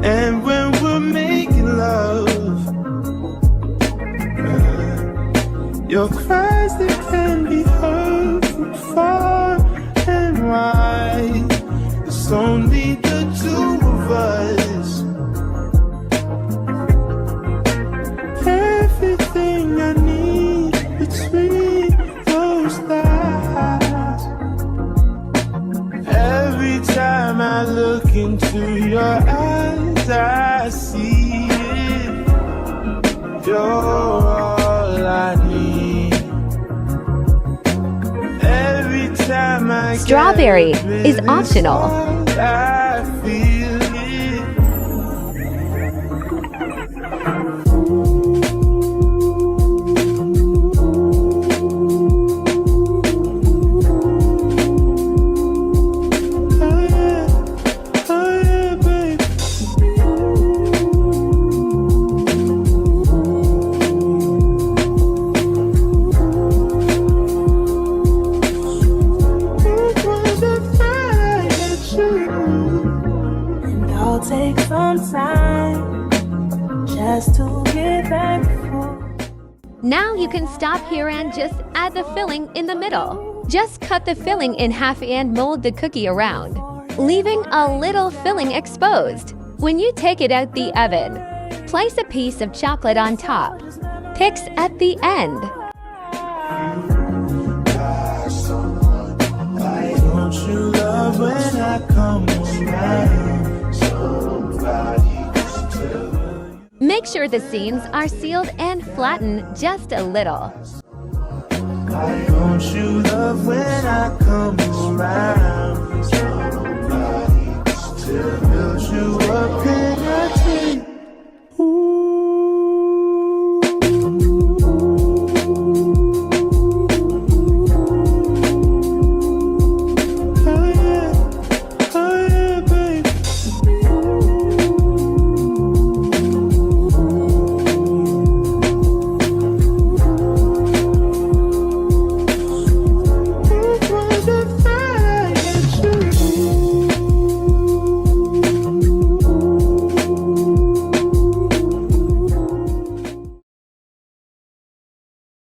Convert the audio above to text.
And when we're making love, your cries that can be heard from far and wide. It's only the two of us. Everything I need between those thighs. Every time I look into your eyes, I see it. You're all I need. Every time I Strawberry is optional. I feel it. Take some time just to get back before. Now you can stop here and just add the filling in the middle. Just cut the filling in half and mold the cookie around, leaving a little filling exposed. When you take it out the oven, place a piece of chocolate on top. Picks at the end. Why don't you love when I come around? Make sure the seams are sealed and flatten just a little. Why don't you love when I come around? Somebody to build you up.